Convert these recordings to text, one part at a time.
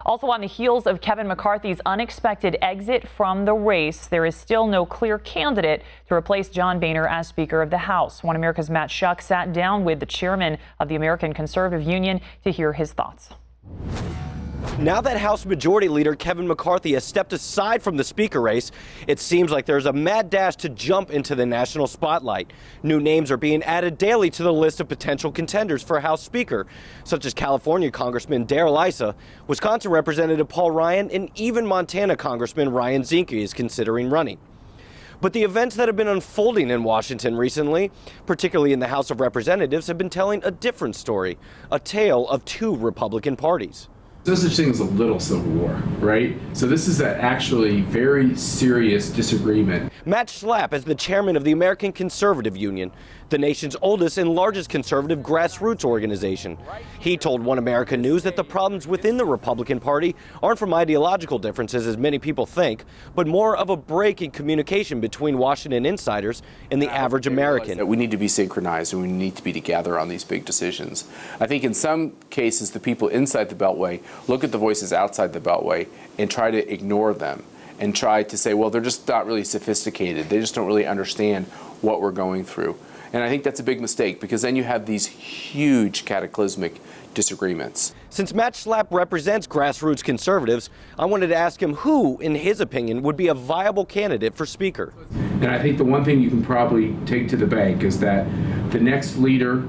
Also, on the heels of Kevin McCarthy's unexpected exit from the race, there is still no clear candidate to replace John Boehner as Speaker of the House. ONE America's Matt Schuck sat down with the chairman of the American Conservative Union to hear his thoughts. Now that House Majority Leader Kevin McCarthy has stepped aside from the Speaker race, it seems like there's a mad dash to jump into the national spotlight. New names are being added daily to the list of potential contenders for House Speaker, such as California Congressman Darrell Issa, Wisconsin Representative Paul Ryan, and even Montana Congressman Ryan Zinke is considering running. But the events that have been unfolding in Washington recently, particularly in the House of Representatives, have been telling a different story, a tale of two Republican parties. There's no such thing as a little civil war, right? So this is an actually very serious disagreement. Matt Schlapp is the chairman of the American Conservative Union, the nation's oldest and largest conservative grassroots organization. He told ONE America News that the problems within the Republican Party aren't from ideological differences, as many people think, but more of a break in communication between Washington insiders and the average American. We need to be synchronized and we need to be together on these big decisions. I think in some cases, the people inside the Beltway look at the voices outside the Beltway and try to ignore them and try to say, well, they're just not really sophisticated. They just don't really understand what we're going through. And I think that's a big mistake, because then you have these huge cataclysmic disagreements. Since Matt Schlapp represents grassroots conservatives, I wanted to ask him who, in his opinion, would be a viable candidate for Speaker. And I think the one thing you can probably take to the bank is that the next leader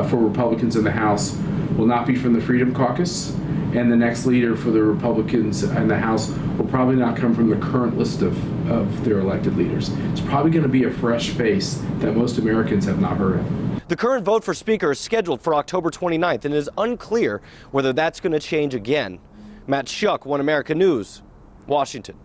for Republicans in the House will not be from the Freedom Caucus, and the next leader for the Republicans in the House will probably not come from the current list of their elected leaders. It's probably going to be a fresh face that most Americans have not heard of. The current vote for Speaker is scheduled for October 29th, and it is unclear whether that's going to change again. Matt Schuck, ONE America News, Washington.